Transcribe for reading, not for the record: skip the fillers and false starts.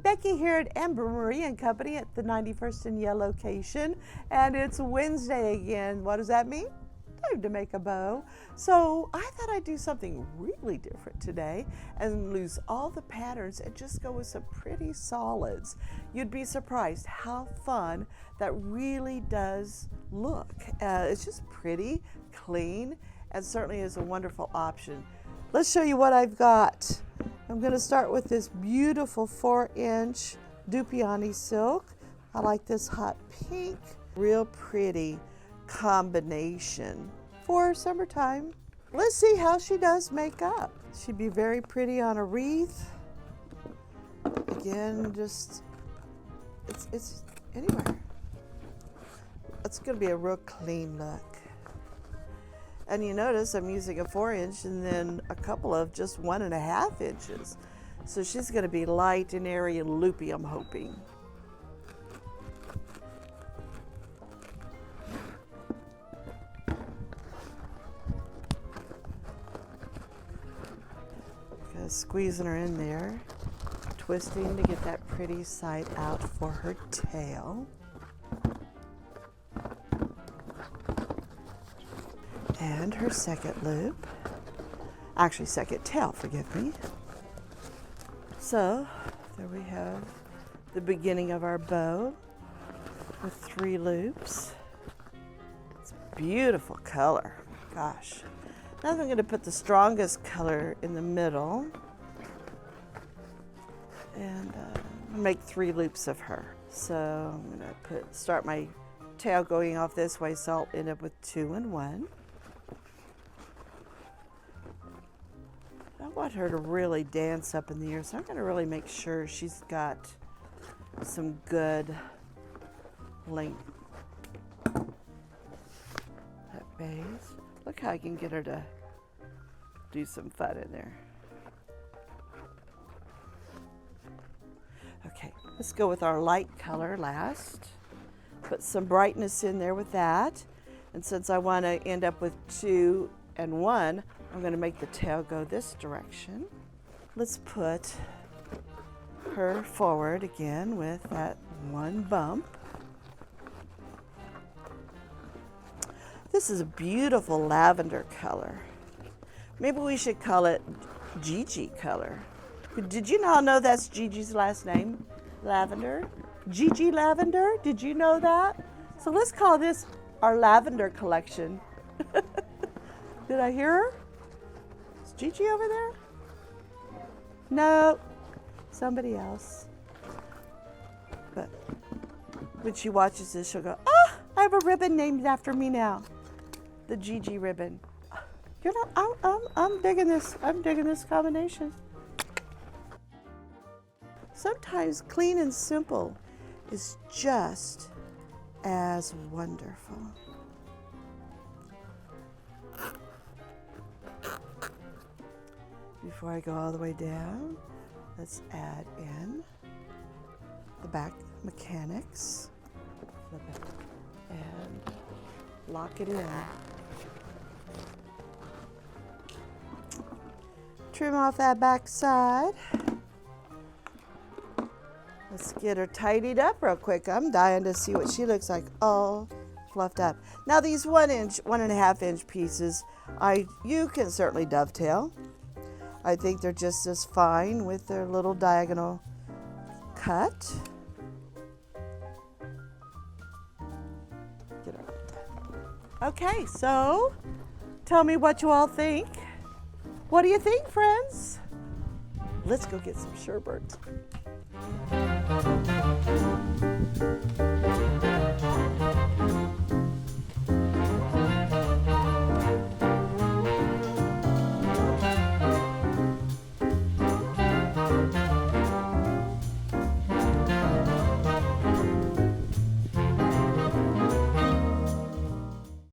Becky here at Amber Marie and Company at the 91st and Yale location, and it's Wednesday again. What does that mean? Time to make a bow. So I thought I'd do something really different today and lose all the patterns and just go with some pretty solids. You'd be surprised how fun that really does look. It's just pretty, clean, and certainly is a wonderful option. Let's show you what I've got. I'm going to start with this beautiful 4-inch Dupion silk. I like this hot pink, real pretty combination for summertime. Let's see how she does makeup. She'd be very pretty on a wreath. Again, just, it's anywhere. It's going to be a real clean look. And you notice I'm using a 4-inch and then a couple of just 1.5 inches. So she's going to be light and airy and loopy, I'm hoping. Squeezing her in there, twisting to get that pretty side out for her tail. And her second loop, actually second tail, forgive me. So there we have the beginning of our bow with 3 loops. It's a beautiful color, gosh. Now I'm going to put the strongest color in the middle and make 3 loops of her. So I'm going to start my tail going off this way, so I'll end up with 2 and 1. I want her to really dance up in the air, so I'm going to really make sure she's got some good length at base. Look how I can get her to do some fun in there. Okay, let's go with our light color last. Put some brightness in there with that. And since I want to end up with 2 and 1, I'm going to make the tail go this direction. Let's put her forward again with that 1 bump. This is a beautiful lavender color. Maybe we should call it Gigi color. Did you all know that's Gigi's last name? Lavender? Gigi Lavender? Did you know that? So let's call this our lavender collection. Did I hear her? Is Gigi over there? No, somebody else. But when she watches this, she'll go, "Oh, I have a ribbon named after me now. The Gigi ribbon." You know, I'm digging this. I'm digging this combination. Sometimes clean and simple is just as wonderful. Before I go all the way down, let's add in the back mechanics. Flip it and lock it in. Trim off that back side. Let's get her tidied up real quick. I'm dying to see what she looks like all fluffed up. Now these 1-inch, 1.5-inch pieces, you can certainly dovetail. I think they're just as fine with their little diagonal cut. Get her. Okay, so tell me what you all think. What do you think, friends? Let's go get some sherbet.